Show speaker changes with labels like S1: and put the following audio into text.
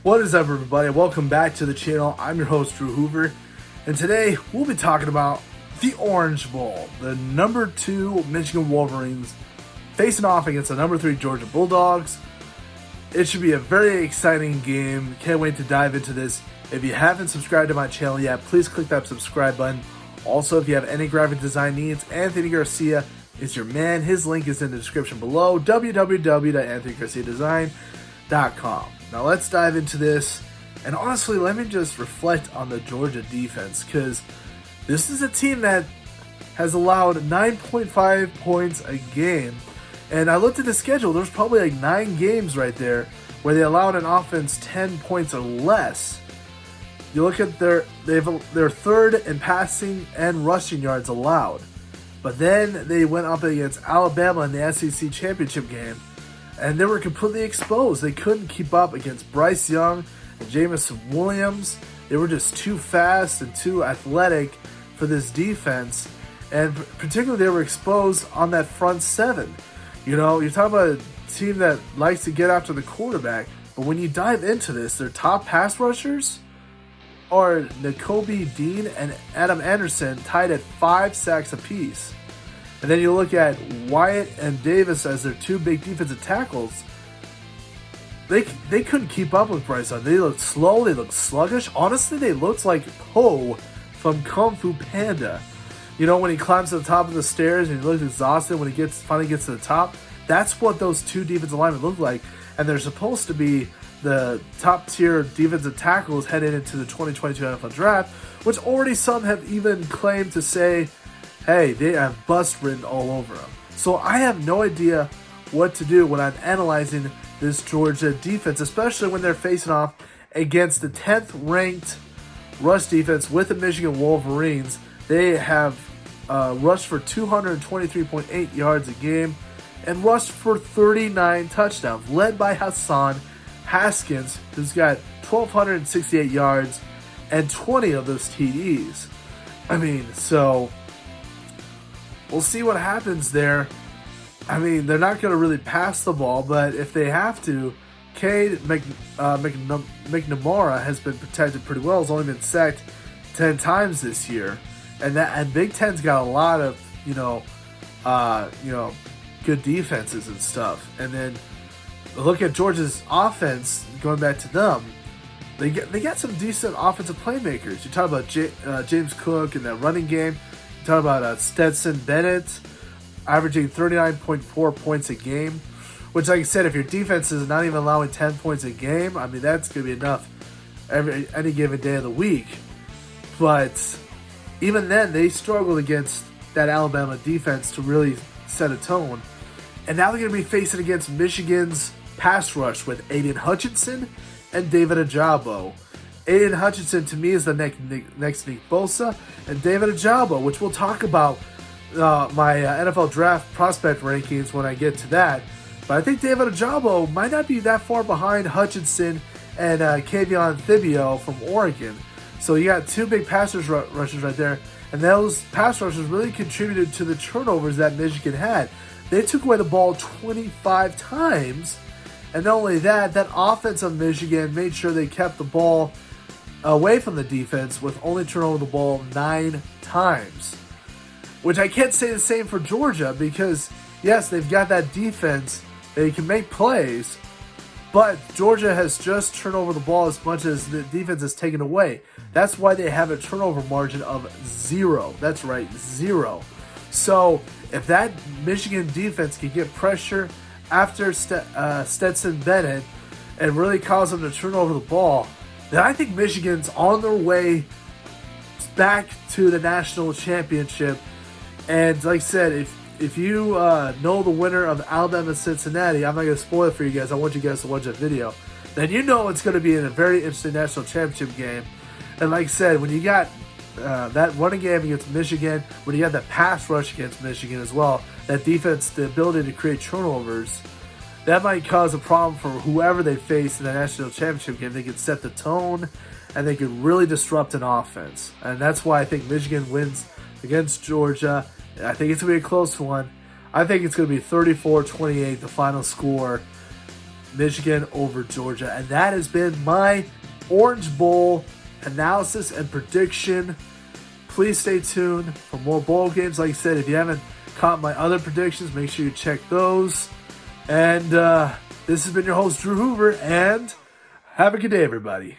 S1: What is up, everybody? Welcome back to the channel. I'm your host, Drew Hoover, and today we'll be talking about the Orange Bowl. The number 2 Michigan Wolverines facing off against the number 3 Georgia Bulldogs. It should be a very exciting game. Can't wait to dive into this. If you haven't subscribed to my channel yet, please click that subscribe button. Also, if you have any graphic design needs, Anthony Garcia is your man. His link is in the description below, www.anthonygarciadesign.com. Now let's dive into this, and honestly, let me just reflect on the Georgia defense, because this is a team that has allowed 9.5 points a game, and I looked at the schedule. There's probably like 9 games right there where they allowed an offense 10 points or less. You look at they're third in passing and rushing yards allowed, but then they went up against Alabama in the SEC championship game, and they were completely exposed. They couldn't keep up against Bryce Young and Jameson Williams. They were just too fast and too athletic for this defense. And particularly, they were exposed on that front seven. You know, you're talking about a team that likes to get after the quarterback. But when you dive into this, their top pass rushers are Nakobe Dean and Adam Anderson, tied at 5 sacks apiece. And then you look at Wyatt and Davis as their 2 big defensive tackles. They couldn't keep up with Bryce Young. They looked slow. They looked sluggish. Honestly, they looked like Po from Kung Fu Panda. You know, when he climbs to the top of the stairs and he looks exhausted when he finally gets to the top. That's what those 2 defensive linemen look like. And they're supposed to be the top-tier defensive tackles headed into the 2022 NFL Draft, which already some have even claimed to say, hey, they have bust written all over them. So I have no idea what to do when I'm analyzing this Georgia defense, especially when they're facing off against the 10th ranked rush defense with the Michigan Wolverines. They have rushed for 223.8 yards a game and rushed for 39 touchdowns, led by Hassan Haskins, who's got 1,268 yards and 20 of those TDs. I mean, so we'll see what happens there. I mean, they're not going to really pass the ball, but if they have to, Cade McNamara has been protected pretty well. He's only been sacked 10 times this year, and Big Ten's got a lot of good defenses and stuff. And then look at Georgia's offense. Going back to them, they got some decent offensive playmakers. You talk about James Cook in that running game. Talk about Stetson Bennett averaging 39.4 points a game, which, like I said, if your defense is not even allowing 10 points a game, I mean, that's going to be enough any given day of the week. But even then, they struggled against that Alabama defense to really set a tone. And now they're going to be facing against Michigan's pass rush with Aiden Hutchinson and David Ojabo. Aiden Hutchinson, to me, is the next Nick Bosa, and David Ojabo, which we'll talk about my NFL draft prospect rankings when I get to that. But I think David Ojabo might not be that far behind Hutchinson and Kayvon Thibodeaux from Oregon. So you got 2 big pass rushers right there, and those pass rushers really contributed to the turnovers that Michigan had. They took away the ball 25 times, and not only that, that offense of Michigan made sure they kept the ball away from the defense with only turning over the ball 9 times. Which I can't say the same for Georgia, because yes, they've got that defense, they can make plays, but Georgia has just turned over the ball as much as the defense has taken away. That's why they have a turnover margin of 0. That's right, 0. So if that Michigan defense can get pressure after Stetson Bennett and really cause them to turn over the ball, then I think Michigan's on their way back to the national championship. And like I said, if you know the winner of Alabama Cincinnati, I'm not going to spoil it for you guys. I want you guys to watch that video. Then you know it's going to be in a very interesting national championship game. And like I said, when you got that running game against Michigan, when you got that pass rush against Michigan as well, that defense, the ability to create turnovers, that might cause a problem for whoever they face in the national championship game. They could set the tone, and they could really disrupt an offense. And that's why I think Michigan wins against Georgia. I think it's going to be a close one. I think it's going to be 34-28, the final score. Michigan over Georgia. And that has been my Orange Bowl analysis and prediction. Please stay tuned for more bowl games. Like I said, if you haven't caught my other predictions, make sure you check those. And this has been your host, Drew Hoover, and have a good day, everybody.